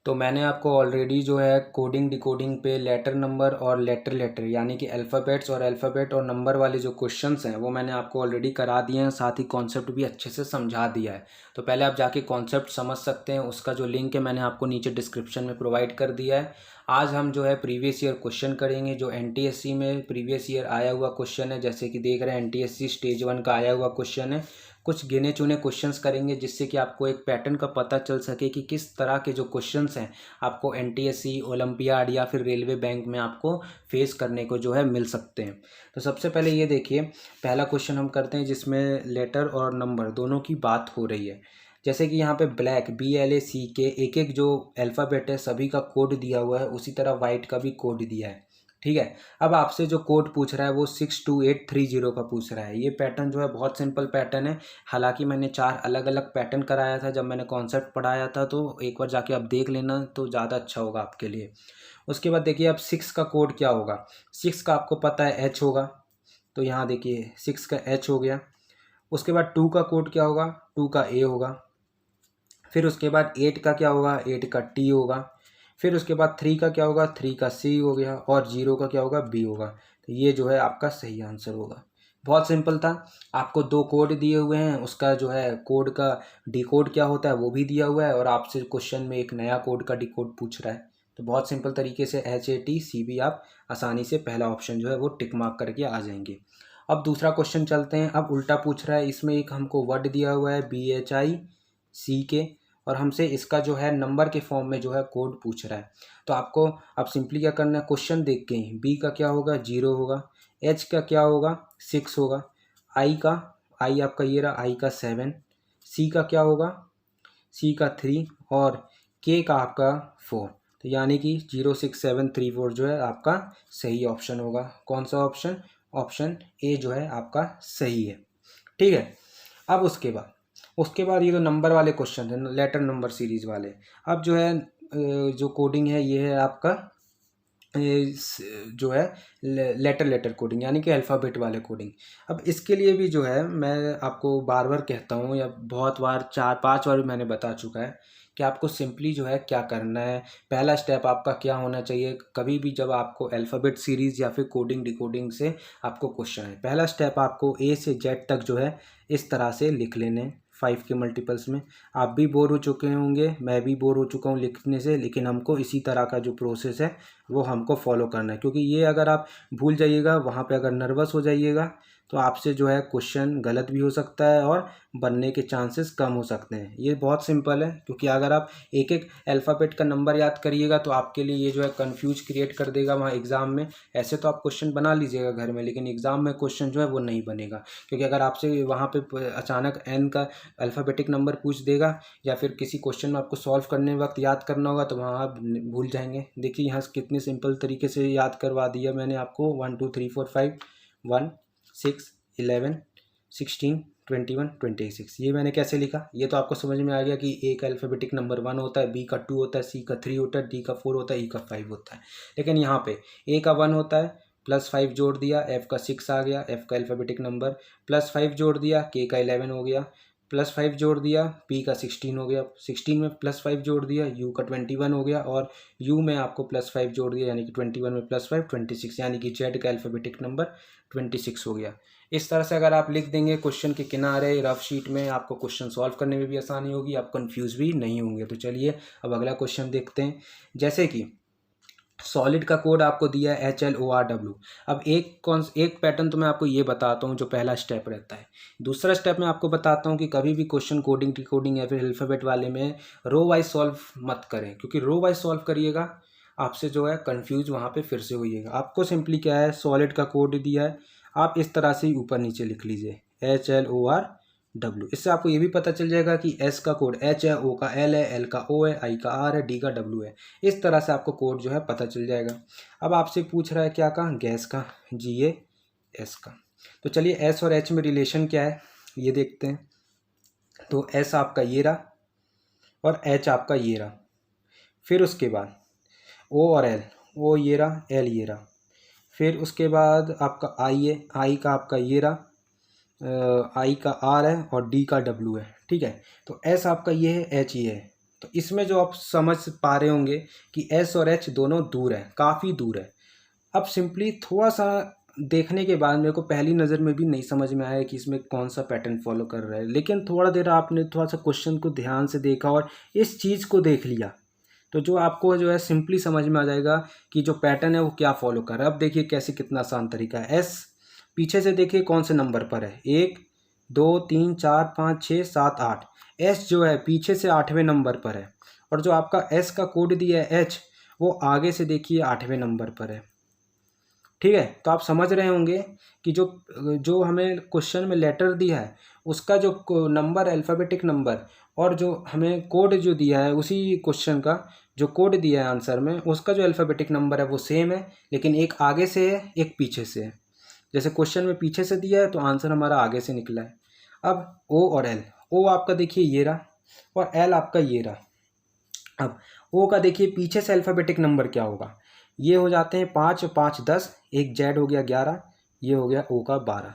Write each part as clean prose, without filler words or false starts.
तो मैंने आपको ऑलरेडी जो है कोडिंग डिकोडिंग पे लेटर नंबर और लेटर लेटर यानी कि अल्फ़ाबेट्स और अल्फ़ाबेट और नंबर वाले जो क्वेश्चंस हैं वो मैंने आपको ऑलरेडी करा दिए हैं, साथ ही कॉन्सेप्ट भी अच्छे से समझा दिया है। तो पहले आप जाके कॉन्सेप्ट समझ सकते हैं, उसका जो लिंक है मैंने आपको नीचे डिस्क्रिप्शन में प्रोवाइड कर दिया है। आज हम जो है प्रीवियस ईयर क्वेश्चन करेंगे, जो एनटीएससी में प्रीवियस ईयर आया हुआ क्वेश्चन है। जैसे कि देख रहे हैं एनटीएससी स्टेज 1 का आया हुआ क्वेश्चन है। कुछ गिने चुने क्वेश्चंस करेंगे जिससे कि आपको एक पैटर्न का पता चल सके कि किस तरह के जो क्वेश्चंस हैं आपको एनटीएससी, ओलंपियाड या फिर रेलवे बैंक में आपको फेस करने को जो है मिल सकते हैं। तो सबसे पहले ये देखिए, पहला क्वेश्चन हम करते हैं जिसमें लेटर और नंबर दोनों की बात हो रही है। जैसे कि यहाँ पे ब्लैक BLACK एक एक जो अल्फ़ाबेट है सभी का कोड दिया हुआ है, उसी तरह वाइट का भी कोड दिया है। ठीक है। अब आपसे जो कोड पूछ रहा है वो 62830 का पूछ रहा है। ये पैटर्न जो है बहुत सिंपल पैटर्न है। हालांकि मैंने 4 अलग अलग पैटर्न कराया था जब मैंने कॉन्सेप्ट पढ़ाया था, तो एक बार जाके आप देख लेना तो ज़्यादा अच्छा होगा आपके लिए। उसके बाद देखिए अब 6 का कोड क्या होगा। 6 का आपको पता है H होगा, तो यहाँ देखिए 6 का H हो गया। उसके बाद 2 का कोड क्या होगा, 2 का A होगा। फिर उसके बाद 8 का क्या होगा, 8 का T होगा। फिर उसके बाद 3 का क्या होगा, 3 का C हो गया। और 0 का क्या होगा, B होगा। तो ये जो है आपका सही आंसर होगा। बहुत सिंपल था। आपको 2 कोड दिए हुए हैं, उसका जो है कोड का डिकोड क्या होता है वो भी दिया हुआ है, और आपसे क्वेश्चन में एक नया कोड का डिकोड पूछ रहा है। तो बहुत सिंपल तरीके से HATCB आप आसानी से पहला ऑप्शन जो है वो टिक मार्क करके आ जाएंगे। अब दूसरा क्वेश्चन चलते हैं। अब उल्टा पूछ रहा है, इसमें एक हमको वर्ड दिया हुआ है BHICK, और हमसे इसका जो है नंबर के फॉर्म में जो है कोड पूछ रहा है। तो आपको अब सिंपली क्या करना है, क्वेश्चन देख के ही B का क्या होगा, 0 होगा। H का क्या होगा, 6 होगा। I आपका ये रहा, I का 7। C का क्या होगा, C का 3। और K का आपका 4। तो यानी कि 06734 जो है आपका सही ऑप्शन होगा। कौन सा ऑप्शन, ऑप्शन A जो है आपका सही है। ठीक है। अब उसके बाद ये तो नंबर वाले क्वेश्चन है, लेटर नंबर सीरीज वाले। अब जो है जो कोडिंग है ये है आपका जो है लेटर लेटर कोडिंग यानी कि अल्फ़ाबेट वाले कोडिंग। अब इसके लिए भी जो है मैं आपको बार बार कहता हूँ, या बहुत बार 4-5 बार मैंने बता चुका है कि आपको सिंपली जो है क्या करना है। पहला स्टेप आपका क्या होना चाहिए, कभी भी जब आपको अल्फ़ाबेट सीरीज़ या फिर कोडिंग डिकोडिंग से आपको क्वेश्चन है, पहला स्टेप आपको A से Z तक जो है इस तरह से लिख लेने हैं 5 के मल्टीपल्स में। आप भी बोर हो चुके होंगे, मैं भी बोर हो चुका हूँ लिखने से, लेकिन हमको इसी तरह का जो प्रोसेस है वो हमको फॉलो करना है। क्योंकि ये अगर आप भूल जाइएगा, वहाँ पे अगर नर्वस हो जाइएगा तो आपसे जो है क्वेश्चन गलत भी हो सकता है और बनने के चांसेस कम हो सकते हैं। ये बहुत सिंपल है, क्योंकि अगर आप एक एक अल्फ़ाबेट का नंबर याद करिएगा तो आपके लिए ये जो है कन्फ्यूज क्रिएट कर देगा वहाँ एग्ज़ाम में। ऐसे तो आप क्वेश्चन बना लीजिएगा घर में, लेकिन एग्ज़ाम में क्वेश्चन जो है वो नहीं बनेगा। क्योंकि अगर आपसे वहाँ पे अचानक N का अल्फ़ाबेटिक नंबर पूछ देगा, या फिर किसी क्वेश्चन में आपको सॉल्व करने वक्त याद करना होगा, तो वहाँ आप भूल जाएंगे। देखिए यहाँ कितने सिंपल तरीके से याद करवा दिया मैंने आपको। 1 2 3 4 5 1 6 11 16 21 26। ये मैंने कैसे लिखा, ये तो आपको समझ में आ गया कि A का अल्फ़ाबेटिक नंबर 1 होता है, B का 2 होता है, C का 3 होता है, D का 4 होता है, E का 5 होता है। लेकिन यहाँ पे A का 1 होता है, +5 जोड़ दिया, F का 6 आ गया, F का अल्फ़ाबेटिक नंबर, +5 जोड़ दिया, K का 11 हो गया, +5 जोड़ दिया, P का 16 हो गया, 16 में +5 जोड़ दिया, U का 21 हो गया, और U में आपको +5 जोड़ दिया यानी कि 21 में +5 26, यानी कि Z का अल्फ़ाबेटिक नंबर 26 हो गया। इस तरह से अगर आप लिख देंगे क्वेश्चन के किनारे रफ शीट में, आपको क्वेश्चन सॉल्व करने में भी आसानी होगी, आप कंफ्यूज भी नहीं होंगे। तो चलिए अब अगला क्वेश्चन देखते हैं। जैसे कि सॉलिड का कोड आपको दिया है HLORW। अब एक पैटर्न तो मैं आपको ये बताता हूँ जो पहला स्टेप रहता है। दूसरा स्टेप मैं आपको बताता हूँ कि कभी भी क्वेश्चन कोडिंग डिकोडिंग या फिर अल्फ़ाबेट वाले में रो वाइज सॉल्व मत करें, क्योंकि रो वाइज सॉल्व करिएगा आपसे जो है कंफ्यूज वहाँ पे फिर से होइएगा। आपको सिंपली क्या है, सॉलिड का कोड दिया है, आप इस तरह से ही ऊपर नीचे लिख लीजिए HLORW। इससे आपको ये भी पता चल जाएगा कि S का कोड H है, O का L है, L का O है, I का R है, D का W है। इस तरह से आपको कोड जो है पता चल जाएगा। अब आपसे पूछ रहा है क्या का, गैस का, GAS का। तो चलिए S और H में रिलेशन क्या है ये देखते हैं। तो S आपका ये रहा और H आपका ये रहा। फिर उसके बाद O और L, O ये रहा, L ये रहा। फिर उसके बाद आपका I है, I का आपका ये रहा, I का R है, और D का W है। ठीक है। तो S आपका ये है, H ये है, तो इसमें जो आप समझ पा रहे होंगे कि एस और एच दोनों दूर है, काफ़ी दूर है। अब सिंपली थोड़ा सा देखने के बाद मेरे को पहली नज़र में भी नहीं समझ में आया कि इसमें कौन सा पैटर्न फॉलो कर रहा है, लेकिन थोड़ा देर आपने थोड़ा सा क्वेश्चन को ध्यान से देखा और इस चीज़ को देख लिया तो जो आपको जो है सिंपली समझ में आ जाएगा कि जो पैटर्न है वो क्या फॉलो कर रहा है। अब देखिए कैसे, कितना आसान तरीका है। एस पीछे से देखिए कौन से नंबर पर है, 1 2 3 4 5 6 7 8। एस जो है पीछे से 8वें नंबर पर है और जो आपका एस का कोड दिया है एच, वो आगे से देखिए 8वें नंबर पर है। ठीक है, तो आप समझ रहे होंगे कि जो जो हमें क्वेश्चन में लेटर दिया है उसका जो नंबर, अल्फ़ाबेटिक नंबर, और जो हमें कोड जो दिया है उसी क्वेश्चन का जो कोड दिया है आंसर में, उसका जो अल्फ़ाबेटिक नंबर है वो सेम है, लेकिन एक आगे से है एक पीछे से है। जैसे क्वेश्चन में पीछे से दिया है तो आंसर हमारा आगे से निकला है। अब ओ और एल, ओ आपका देखिए ये रहा और एल आपका ये रहा। अब ओ का देखिए पीछे से अल्फ़ाबेटिक नंबर क्या होगा, ये हो जाते हैं 5 5 10, एक जेड हो गया 11, ये हो गया ओ का 12।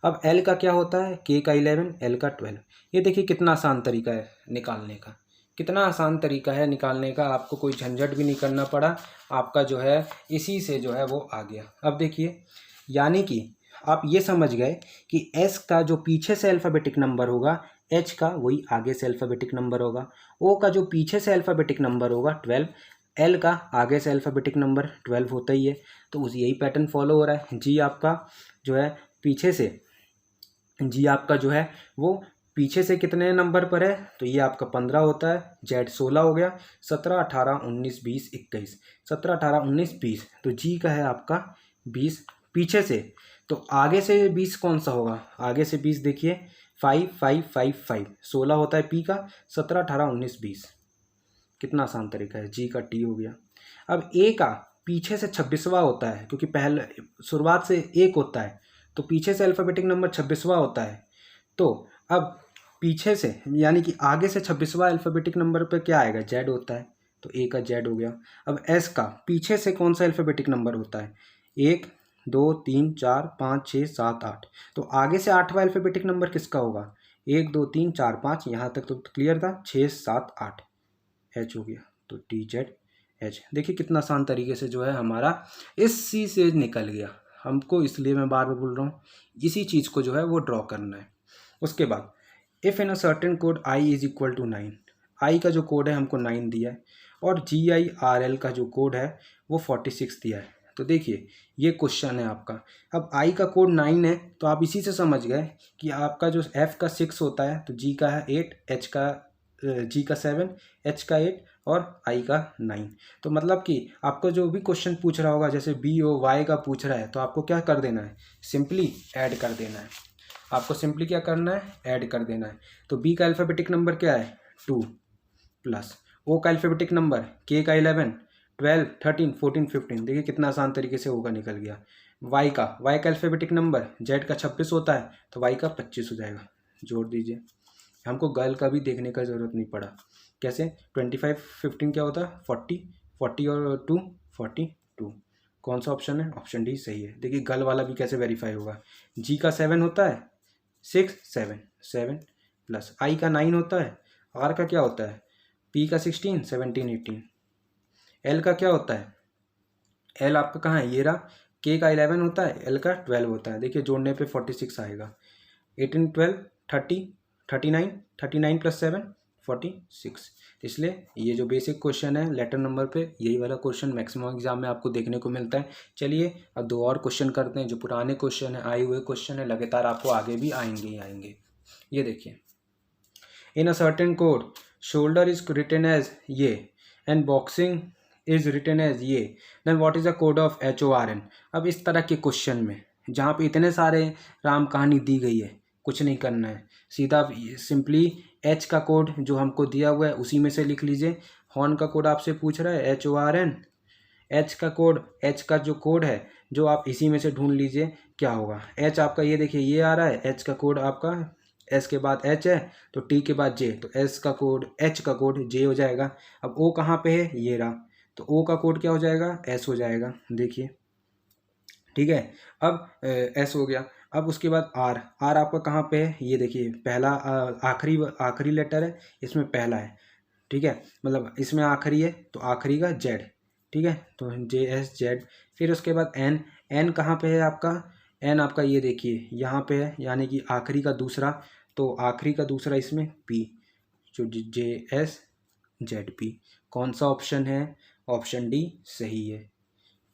अब एल का क्या होता है, के का 11, एल का 12। ये देखिए कितना आसान तरीका है निकालने का, कितना आसान तरीका है निकालने का, आपको कोई झंझट भी नहीं करना पड़ा, आपका जो है इसी से जो है वो आ गया। अब देखिए, यानी कि आप ये समझ गए कि एस का जो पीछे से अल्फ़ाबेटिक नंबर होगा, एच का वही आगे से अल्फ़ाबेटिक नंबर होगा, ओ का जो पीछे से अल्फ़ाबेटिक नंबर होगा 12, एल का आगे से अल्फ़ाबेटिक नंबर 12 होता ही है। तो उस यही पैटर्न फॉलो हो रहा है। जी आपका जो है पीछे से, जी आपका जो है वो पीछे से कितने नंबर पर है, तो ये आपका 15 होता है, जेड 16 हो गया, 17 18 19 20 21, 17 18 19 20, तो जी का है आपका 20 पीछे से। तो आगे से 20 कौन सा होगा, आगे से 20 देखिए 5 5 5 5, 16 होता है पी का, 17 18 19 20, कितना आसान तरीका है। जी का टी हो गया। अब ए का पीछे से 26वां होता है, क्योंकि पहले शुरुआत से एक होता है तो पीछे से अल्फ़ाबेटिक नंबर 26वां होता है। तो अब पीछे से यानी कि आगे से 26वां अल्फ़ाबेटिक नंबर पे क्या आएगा, जेड होता है, तो ए का जेड हो गया। अब एस का पीछे से कौन सा अल्फ़ाबेटिक नंबर होता है, 1 2 3 4 5 6 7 8, तो आगे से 8वां अल्फ़ाबेटिक नंबर किसका होगा, 1 2 3 4 5, यहाँ तक तो क्लियर था, 6 7 8, एच हो गया, तो टी जेड एच। देखिए कितना आसान तरीके से जो है हमारा इसी से निकल गया। हमको इसलिए मैं बार बार बोल रहा हूँ, इसी चीज़ को जो है वो ड्रॉ करना है। उसके बाद if in a certain code I is equal to 9, I का जो कोड है हमको 9 दिया है और जी आई आर एल का जो कोड है वो 46 दिया है। तो देखिए ये क्वेश्चन है आपका। अब आई का कोड 9 है तो आप इसी से समझ गए कि आपका जो एफ़ का 6 होता है तो जी का है 8, एच का जी का 7, एच का 8 और आई का 9। तो मतलब कि आपको जो भी क्वेश्चन पूछ रहा होगा, जैसे बी ओ वाई का पूछ रहा है, तो आपको क्या कर देना है, सिंपली ऐड कर देना है। आपको सिंपली क्या करना है, ऐड कर देना है। तो बी का अल्फ़ाबेटिक नंबर क्या है, 2 प्लस ओ का अल्फ़ाबेटिक नंबर, के का 11, 12 13 14 15, देखिए कितना आसान तरीके से ओ का निकल गया। वाई का अल्फ़ाबेटिक नंबर, जेड का 26 होता है तो वाई का 25 हो जाएगा, जोड़ दीजिए। हमको गर्ल का भी देखने का ज़रूरत नहीं पड़ा। कैसे, 25 15 क्या होता है, 40, 40 और 2 42। कौन सा ऑप्शन है, ऑप्शन डी सही है। देखिए गर्ल वाला भी कैसे वेरीफाई होगा, जी का 7 होता है, 6 7 7 प्लस आई का 9 होता है, आर का क्या होता है, पी का 16 17 18, एल का क्या होता है, एल आपका कहाँ है, ये रहा, के का 11 होता है, एल का 12 होता है। देखिए जोड़ने पे 46 आएगा, 18 12 30 39, 39 प्लस 7 46। इसलिए ये जो बेसिक क्वेश्चन है लेटर नंबर पे, यही वाला क्वेश्चन मैक्सिमम एग्जाम में आपको देखने को मिलता है। चलिए अब दो और क्वेश्चन करते हैं, जो पुराने क्वेश्चन है, आए हुए क्वेश्चन है, लगातार आपको आगे भी आएंगे ही आएंगे। ये देखिए, in a certain code shoulder is written as ये and boxing is written as ये, then what is the code of HORN। अब इस तरह के क्वेश्चन में जहाँ पे इतने सारे राम कहानी दी गई है, कुछ नहीं करना है, सीधा सिंपली एच का कोड जो हमको दिया हुआ है उसी में से लिख लीजिए। हॉर्न का कोड आपसे पूछ रहा है HORN, एच का कोड, एच का जो कोड है जो आप इसी में से ढूंढ लीजिए क्या होगा। एच आपका ये देखिए ये आ रहा है, एच का कोड आपका, एस के बाद एच है तो टी के बाद जे, तो एस का कोड, एच का कोड जे हो जाएगा। अब ओ कहाँ पे है, ये रहा, तो ओ का कोड क्या हो जाएगा, एस हो जाएगा। देखिए ठीक है, अब एस हो गया। अब उसके बाद आर, आर आपका कहाँ पे है, ये देखिए पहला आखिरी आखिरी लेटर है, इसमें पहला है, ठीक है, मतलब इसमें आखिरी है तो आखिरी का जेड, ठीक है, तो JSZ। फिर उसके बाद एन, एन कहाँ पे है आपका, एन आपका ये देखिए यहाँ पे है, यानी कि आखिरी का दूसरा, तो आखिरी का दूसरा इसमें पी, जो JSZP। कौन सा ऑप्शन है, ऑप्शन डी सही है,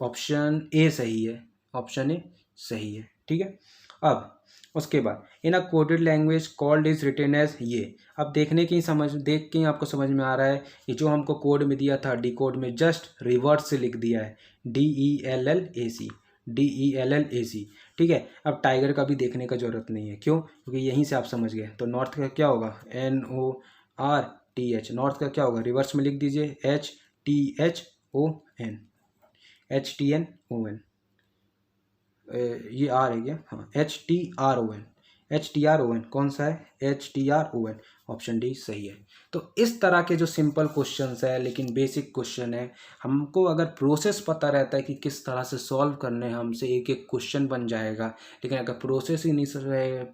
ऑप्शन ए सही है, ऑप्शन ए सही है, ठीक है। अब उसके बाद in a coded language called is written as ये। अब देखने की समझ, देख के ही आपको समझ में आ रहा है, ये जो हमको कोड में दिया था डी कोड में जस्ट रिवर्स से लिख दिया है, DELLAC, DELLAC, ठीक है। अब टाइगर का भी देखने का जरूरत नहीं है, क्यों, क्योंकि यहीं से आप समझ गए। तो नॉर्थ का क्या होगा, NORTH, नॉर्थ का क्या होगा, रिवर्स में लिख दीजिए HTHON, HTNON, ये आर है क्या, हाँ HTRON, HTRON कौन सा है, HTRON, ऑप्शन डी सही है। तो इस तरह के जो सिंपल क्वेश्चंस है, लेकिन बेसिक क्वेश्चन है, हमको अगर प्रोसेस पता रहता है कि किस तरह से सॉल्व करने हैं, हमसे एक एक क्वेश्चन बन जाएगा। लेकिन अगर प्रोसेस ही नहीं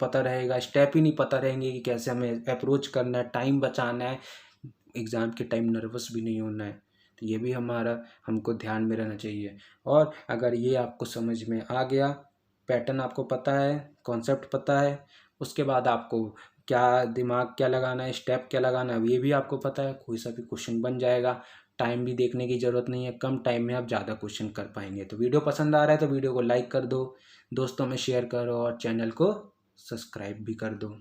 पता रहेगा, स्टेप ही नहीं पता रहेंगे कि कैसे हमें अप्रोच करना है, टाइम बचाना है, एग्ज़ाम के टाइम नर्वस भी नहीं होना है, तो ये भी हमारा हमको ध्यान में रहना चाहिए। और अगर ये आपको समझ में आ गया, पैटर्न आपको पता है, कॉन्सेप्ट पता है, उसके बाद आपको क्या दिमाग क्या लगाना है, स्टेप क्या लगाना है, ये भी आपको पता है, कोई सा भी क्वेश्चन बन जाएगा। टाइम भी देखने की ज़रूरत नहीं है, कम टाइम में आप ज़्यादा क्वेश्चन कर पाएंगे। तो वीडियो पसंद आ रहा है तो वीडियो को लाइक कर दो, दोस्तों में शेयर करो और चैनल को सब्सक्राइब भी कर दो।